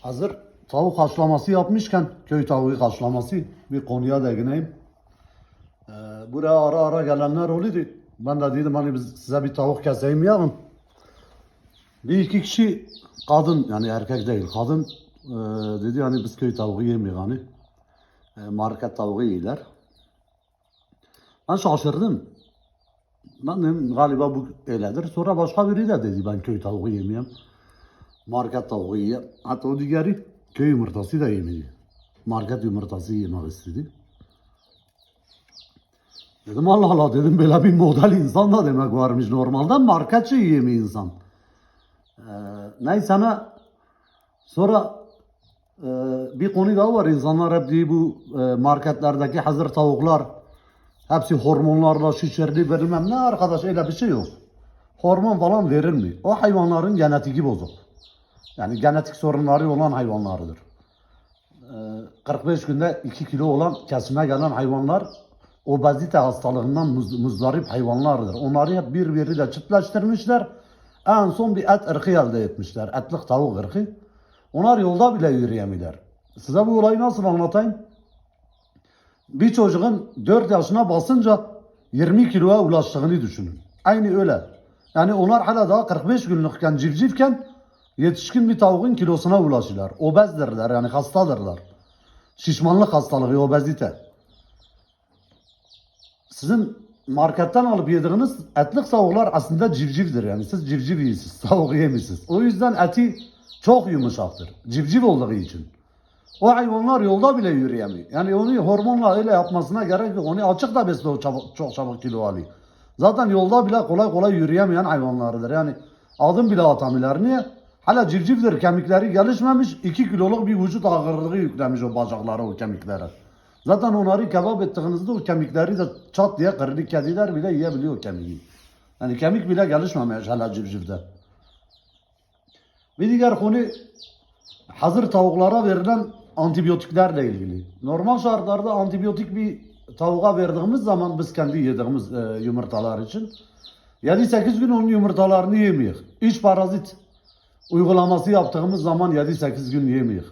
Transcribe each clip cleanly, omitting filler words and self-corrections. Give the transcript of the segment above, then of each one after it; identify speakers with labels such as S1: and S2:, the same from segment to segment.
S1: Hazır tavuk haşlaması yapmışken, köy tavuğu haşlaması, bir konuya değineyim. Buraya ara ara gelenler oluyordu. Ben de dedim hani size bir tavuk keseyim yarın. Bir iki kişi kadın, yani erkek değil kadın, dedi hani biz köy tavuğu yemiyor hani. Market tavuğu yiyorlar. Ben şaşırdım. Ben dedim galiba bu öyledir. Sonra başka biri de dedi ben köy tavuğu yemiyorum. Market tavuğu yiyor. Hatta o diğeri köy yumurtası da yemiyor. Market yumurtası yemek istedi. Dedim Allah Allah dedim, böyle bir model insan da demek varmış. Normalde marketçi yiyemiyor insan. Neyse ana sonra bir konu daha var. İnsanlar hep diyor bu marketlerdeki hazır tavuklar hepsi hormonlarla şişirdi verilmem ne arkadaş, öyle bir şey yok. Hormon falan verilmiyor. O hayvanların genetiği bozuk. Yani genetik sorunları olan hayvanlardır. 45 günde 2 kilo olan kesime gelen hayvanlar obezite hastalığından muzdarip hayvanlardır. Onları hep birbiriyle çiftleştirmişler. En son bir et ırkı elde etmişler. Etlik tavuk ırkı. Onlar yolda bile yürüyemiyorlar. Size bu olayı nasıl anlatayım? Bir çocuğun 4 yaşına basınca 20 kiloya ulaştığını düşünün. Aynı öyle. Yani onlar hala daha 45 günlükken, civcivken yetişkin bir tavuğun kilosuna ulaşırlar. Obezdirler, yani hastadırlar. Şişmanlık hastalığı, obezite. Sizin marketten alıp yediğiniz etlik tavuklar aslında civcivdir. Yani siz civciv yiyorsunuz, tavuk yemişsiniz. O yüzden eti çok yumuşaktır. Civciv olduğu için. O hayvanlar yolda bile yürüyemiyor. Yani onu hormonla öyle yapmasına gerek yok. Onu açık da besle o çok çabuk kilo alıyor. Zaten yolda bile kolay kolay yürüyemeyen hayvanlardır. Yani adım bile atamıyorlar. Niye? Hala civcivdir, kemikleri gelişmemiş. 2 kiloluk bir vücut ağırlığı yüklemiş o bacaklara, o kemiklere. Zaten onları kebap ettiğinizde o kemikleri de çat diye kırılır. Kediler bile yiyebiliyor o kemiği. Yani kemik bile gelişmemiş hala civcivde. Bir diğer konu hazır tavuklara verilen antibiyotiklerle ilgili. Normal şartlarda antibiyotik bir tavuğa verdiğimiz zaman biz kendi yediğimiz yumurtalar için 7-8 gün onun yumurtalarını yemiyor. İç parazit uygulaması yaptığımız zaman 7-8 gün yemiyor.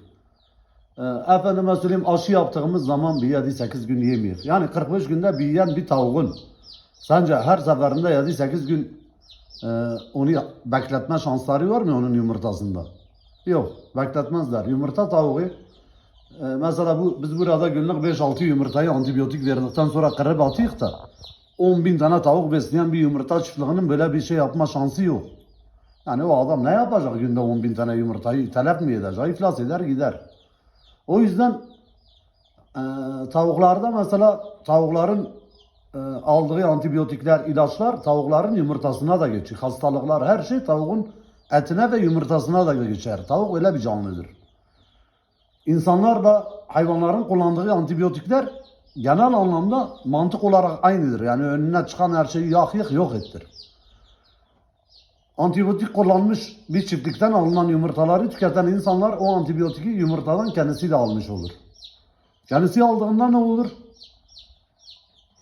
S1: Efendime söyleyeyim, aşı yaptığımız zaman bir 7-8 gün yemiyor. Yani 45 günde büyüyen bir tavuğun sence her seferinde 7-8 gün onu bekletme şansları var mı onun yumurtasında? Yok, bekletmezler. Yumurta tavuğu mesela biz burada günlük 5-6 yumurtayı antibiyotik verdikten sonra kırıp atıyoruz da 10.000 tane tavuk besleyen bir yumurta çiftliğinin böyle bir şey yapma şansı yok. Yani o adam ne yapacak günde 10.000 tane yumurtayı telef mi edecek? İflas eder gider. O yüzden tavuklarda mesela tavukların aldığı antibiyotikler, ilaçlar tavukların yumurtasına da geçiyor. Hastalıklar, her şey tavuğun etine ve yumurtasına da geçer. Tavuk öyle bir canlıdır. İnsanlar da hayvanların kullandığı antibiyotikler genel anlamda mantık olarak aynıdır. Yani önüne çıkan her şeyi yok ettir. Antibiyotik kullanmış bir çiftlikten alınan yumurtaları tüketen insanlar o antibiyotiki yumurtadan kendisi de almış olur. Kendisi aldığında ne olur?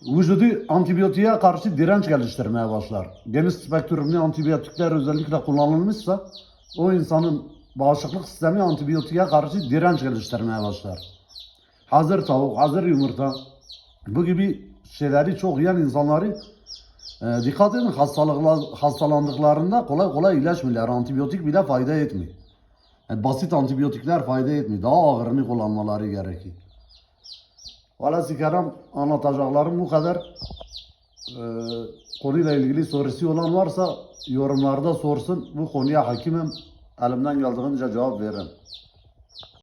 S1: Vücudu antibiyotiğe karşı direnç geliştirmeye başlar. Geniş spektrumlu antibiyotikler özellikle kullanılmışsa o insanın bağışıklık sistemi antibiyotiğe karşı direnç geliştirmeye başlar. Hazır tavuk, hazır yumurta, bu gibi şeyleri çok yiyen insanları dikkat edin, hastalandıklarında kolay kolay iyileşmiyorlar. Antibiyotik bile fayda etmiyor. Yani basit antibiyotikler fayda etmiyor. Daha ağırını kullanmaları gerekiyor. Velhasıl kelam, anlatacaklarım bu kadar. Konuyla ilgili sorusu olan varsa yorumlarda sorsun. Bu konuya hakimim. Elimden geldiğince cevap veririm.